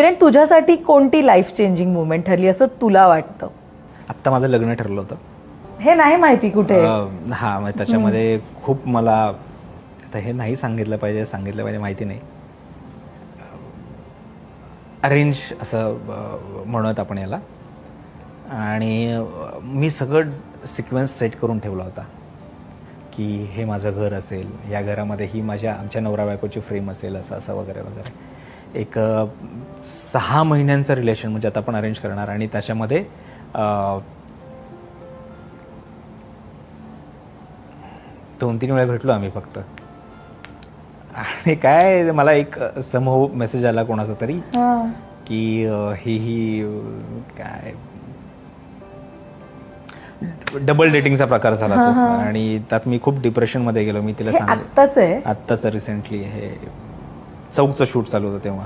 किरण, तुझ्यासाठी कोणती life changing movement ठरली असं तुला वाटतं? आत्ता माझं लग्न ठरलं होतं. हे नाही माहिती कुठे? हां, मग त्याच्यामध्ये खूप मला आता हे नाही सांगितलं पाहिजे माहिती नाही. अरेंज असं म्हणत आपण याला. आणि मी सगळं सिक्वेन्स सेट करून ठेवला होता की हे माझं घर असेल, या घरामध्ये ही आमच्या नवरा बायकोची फ्रेम असेल, असं वगैरे वगैरे. एक 6 महिन्यांचं रिलेशन म्हणजे आता आपण अरेंज करणार आणि त्याच्यामध्ये 2-3 वेळा भेटलो आम्ही फक्त. आणि काय मला एक समूह मेसेज आला कोणाचा तरी की ही काय डबल डेटिंगचा प्रकार झाला तो. आणि त्यात मी खूप डिप्रेशनमध्ये गेलो. मी तिला सांगितलं आत्ताच रिसेंटली हे चौकचं शूट चालू होतं तेव्हा.